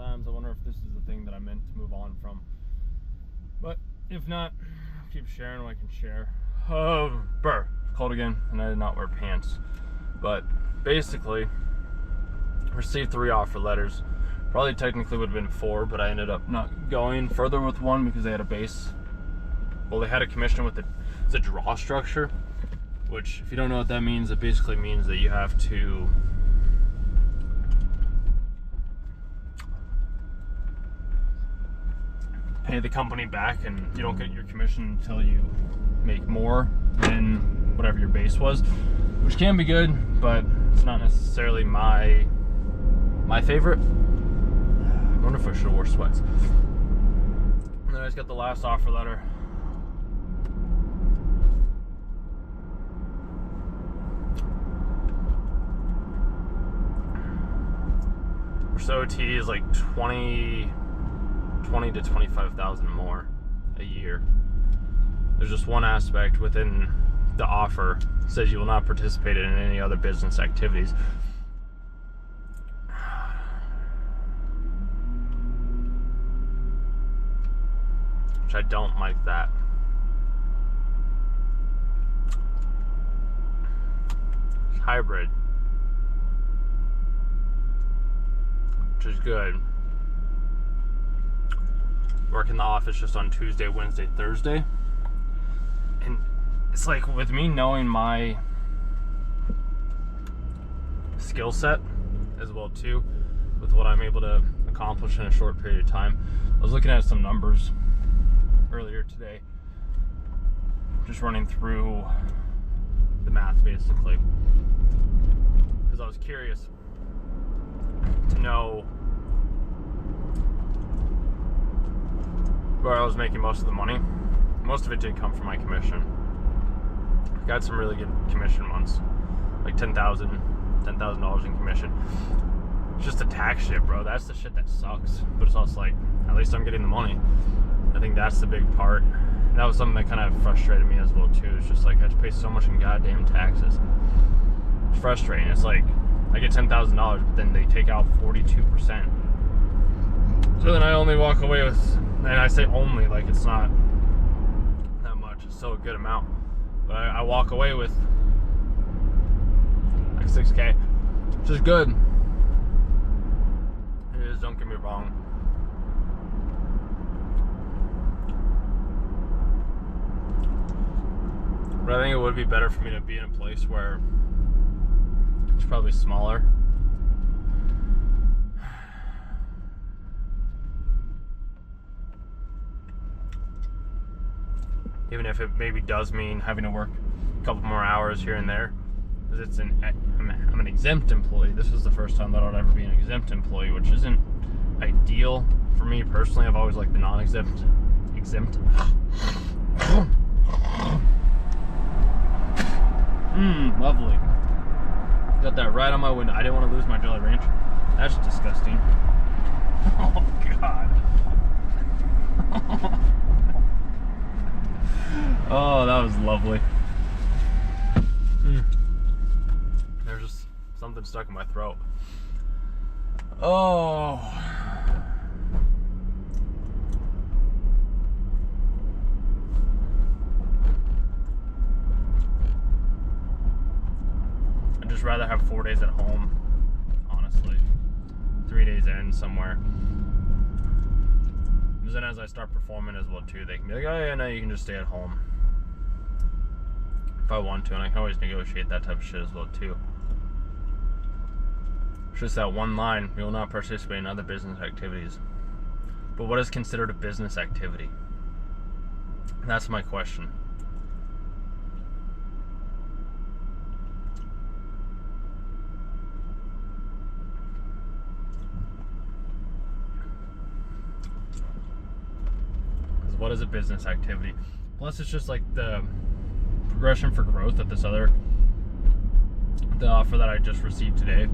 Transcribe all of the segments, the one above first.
times. I wonder if this is the thing that I meant to move on from. But if not, keep sharing what I can share. Cold again, and I did not wear pants. But basically, received 3 offer letters. Probably technically would have been 4, but I ended up not going further with one because they had a base. Well, they had a commission with it's a draw structure, which if you don't know what that means, it basically means that you have to pay the company back and you don't get your commission until you make more than whatever your base was, which can be good, but it's not necessarily my favorite. I wonder if I should have wore sweats. And then I just got the last offer letter. So OT is like 20 to 25,000 more a year. There's just one aspect within the offer that says you will not participate in any other business activities. Which I don't like that. It's hybrid, which is good. Work in the office just on Tuesday, Wednesday, Thursday. And it's like with me knowing my skill set as well too, with what I'm able to accomplish in a short period of time. I was looking at some numbers earlier today, just running through the math basically, because I was curious to know where I was making most of the money. Most of it did come from my commission. I got some really good commission months, like $10,000 in commission. It's just the tax shit, bro. That's the shit that sucks. But it's also like, at least I'm getting the money. I think that's the big part. And that was something that kind of frustrated me as well too. It's just like I have to pay so much in goddamn taxes. It's frustrating. It's like I get $10,000, but then they take out 42%. So then I only walk away with, and I say only, like it's not that much. It's still a good amount. But I walk away with like $6K, which is good. It is, don't get me wrong. But I think it would be better for me to be in a place where it's probably smaller. Even if it maybe does mean having to work a couple more hours here and there. Because I'm an exempt employee. This is the first time that I'd ever be an exempt employee, which isn't ideal for me personally. I've always liked the non-exempt. Lovely. Got that right on my window. I didn't want to lose my Jolly Rancher. That's disgusting. Oh, God. Oh, that was lovely. There's just something stuck in my throat. Oh. I'd just rather have 4 days at home, honestly. 3 days in somewhere. Because then as I start performing as well too, they can be like, oh yeah, no, you can just stay at home. If I want to, and I can always negotiate that type of shit as well too. It's just that one line, we will not participate in other business activities. But what is considered a business activity? That's my question. Because what is a business activity? Plus it's just like the progression for growth at this other, the offer that I just received today,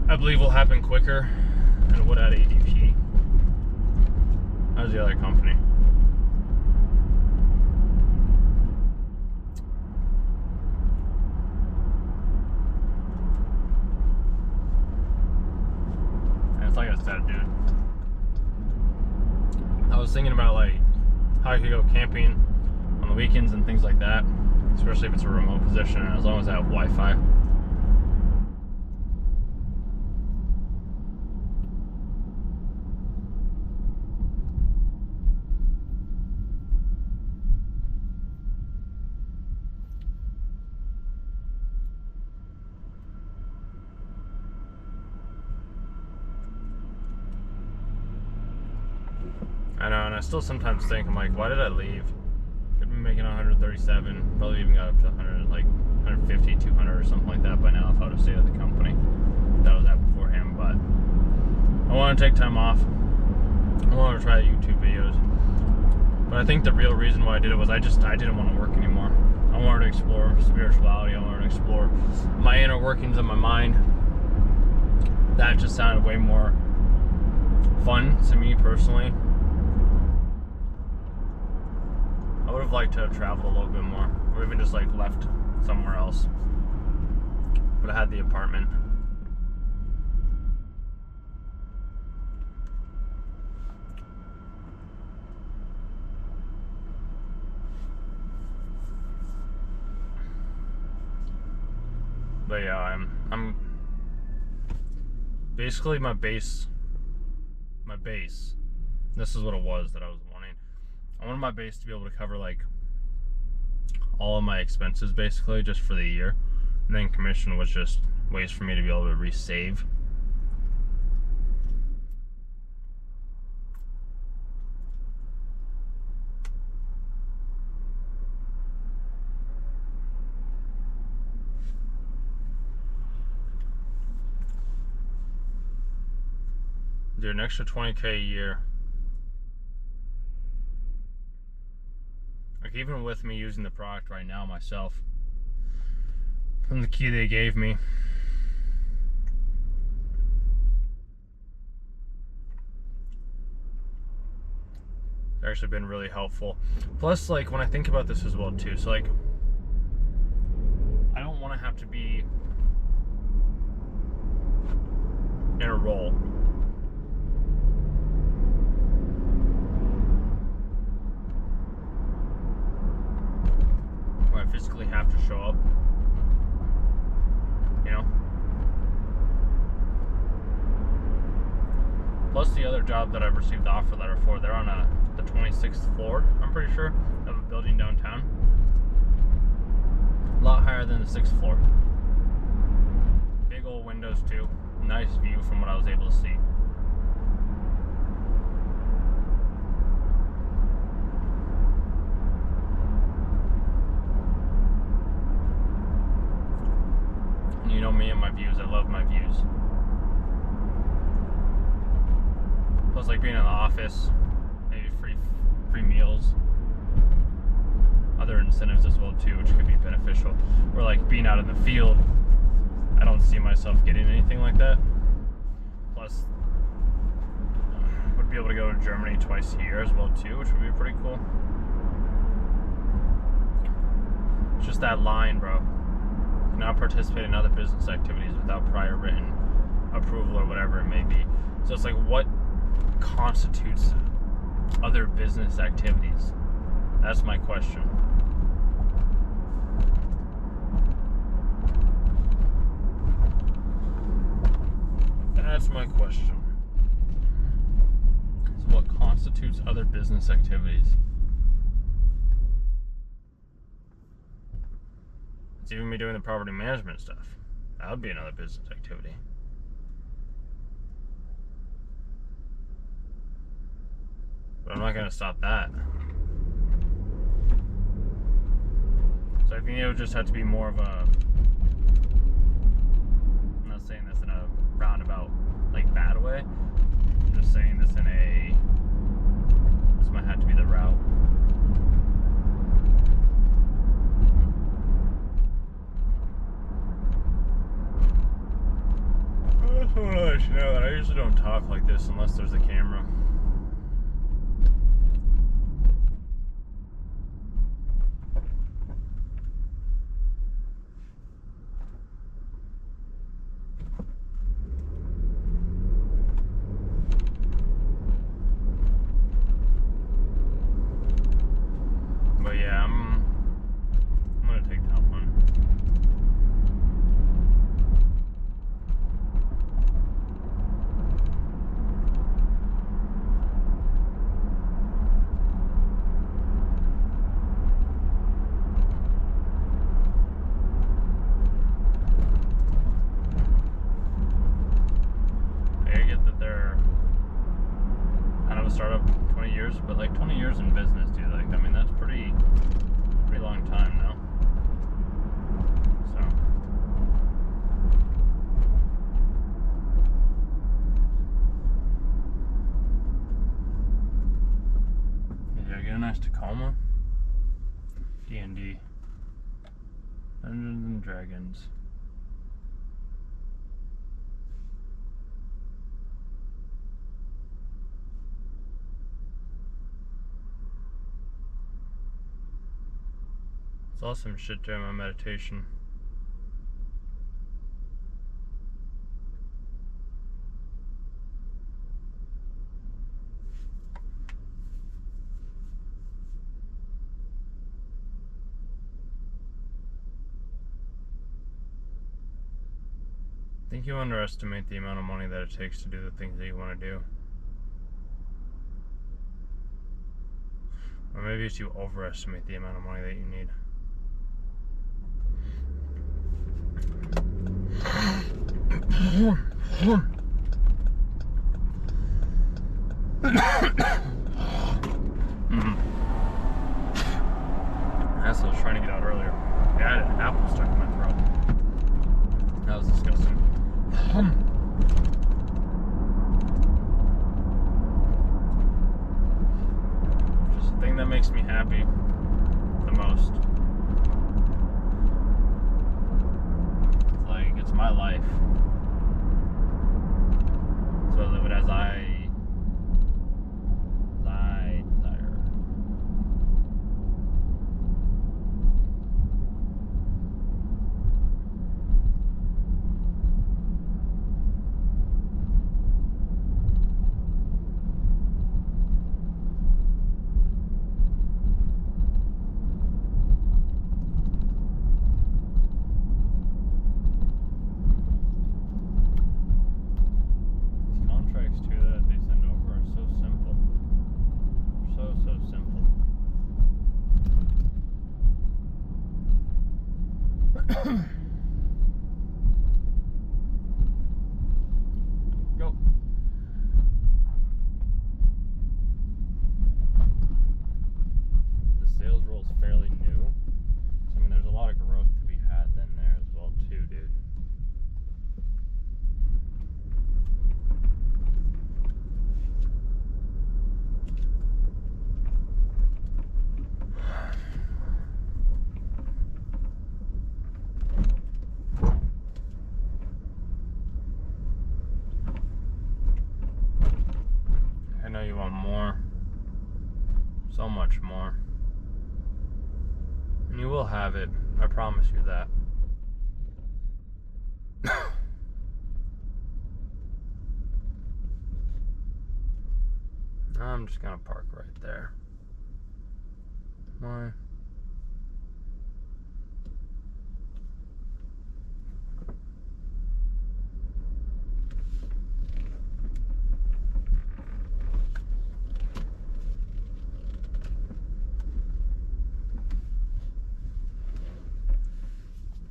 I believe will happen quicker than it would at ADP. How's the other company? And it's like a that, dude. I was thinking about like how I could go camping on the weekends and things like that, especially if it's a remote position, and as long as I have Wi-Fi. I know, and I still sometimes think, I'm like, why did I leave? Could be making 137, probably even got up to 100, like 150, 200 or something like that by now if I would have stayed at the company that I was at beforehand. But I want to take time off. I want to try the YouTube videos. But I think the real reason why I did it was I didn't want to work anymore. I wanted to explore spirituality. I wanted to explore my inner workings of my mind. That just sounded way more fun to me personally. I would have liked to have traveled a little bit more, or even just like left somewhere else. But I had the apartment. But yeah, I'm basically my base. This is what it was that I was wanting. I wanted my base to be able to cover like all of my expenses basically just for the year, and then commission was just ways for me to be able to resave. Dude, an extra 20K a year. Like, even with me using the product right now myself, from the key they gave me, it's actually been really helpful. Plus, like, when I think about this as well too, so like, I don't want to have to be in a role where I physically have to show up, you know? Plus the other job that I've received the offer letter for, they're on the 26th floor, I'm pretty sure, of a building downtown. A lot higher than the 6th floor. Big old windows too. Nice view from what I was able to see. And you know me and my views, I love my views. Plus, like, being in the office, maybe free meals, other incentives as well too, which could be beneficial. Or like being out in the field, I don't see myself getting anything like that. Plus, would be able to go to Germany twice a year as well too, which would be pretty cool. It's just that line, bro. You cannot participate in other business activities without prior written approval or whatever it may be. So it's like, what constitutes other business activities? That's my question. That's my question. So what constitutes other business activities? It's even me doing the property management stuff. That would be another business activity. But I'm not going to stop that. So I think it would just have to be more of a, I'm not saying this in a roundabout, like, bad way. I'm just saying this in a, this might have to be the route. I just want to let you know that I usually don't talk like this unless there's a camera. Dragons. It's awesome shit during my meditation. I think you underestimate the amount of money that it takes to do the things that you want to do. Or maybe it's you overestimate the amount of money that you need. That's what I was trying to get out earlier. Yeah, I had an apple stuck in my throat. That was disgusting. Just the thing that makes me happy the most. It's like, it's my life. So I live it as I desire. Contracts too that they send over are so simple. So simple. Go. The sales role is fairly new. So I mean there's a lot of growth to be had then there as well too, dude. I know you want more. So much more. And you will have it. I promise you that. I'm just gonna park right there. Why?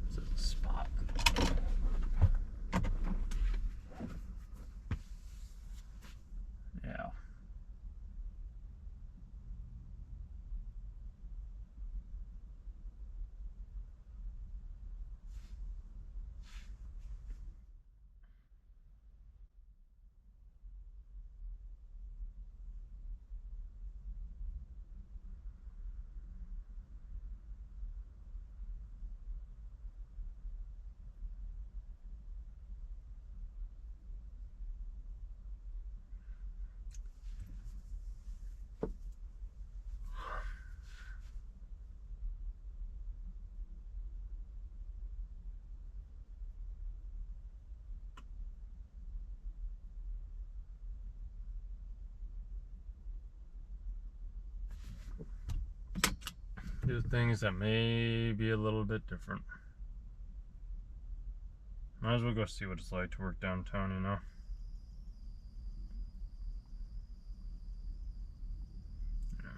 This is a spot. Yeah. Do things that may be a little bit different. Might as well go see what it's like to work downtown, you know? Yeah.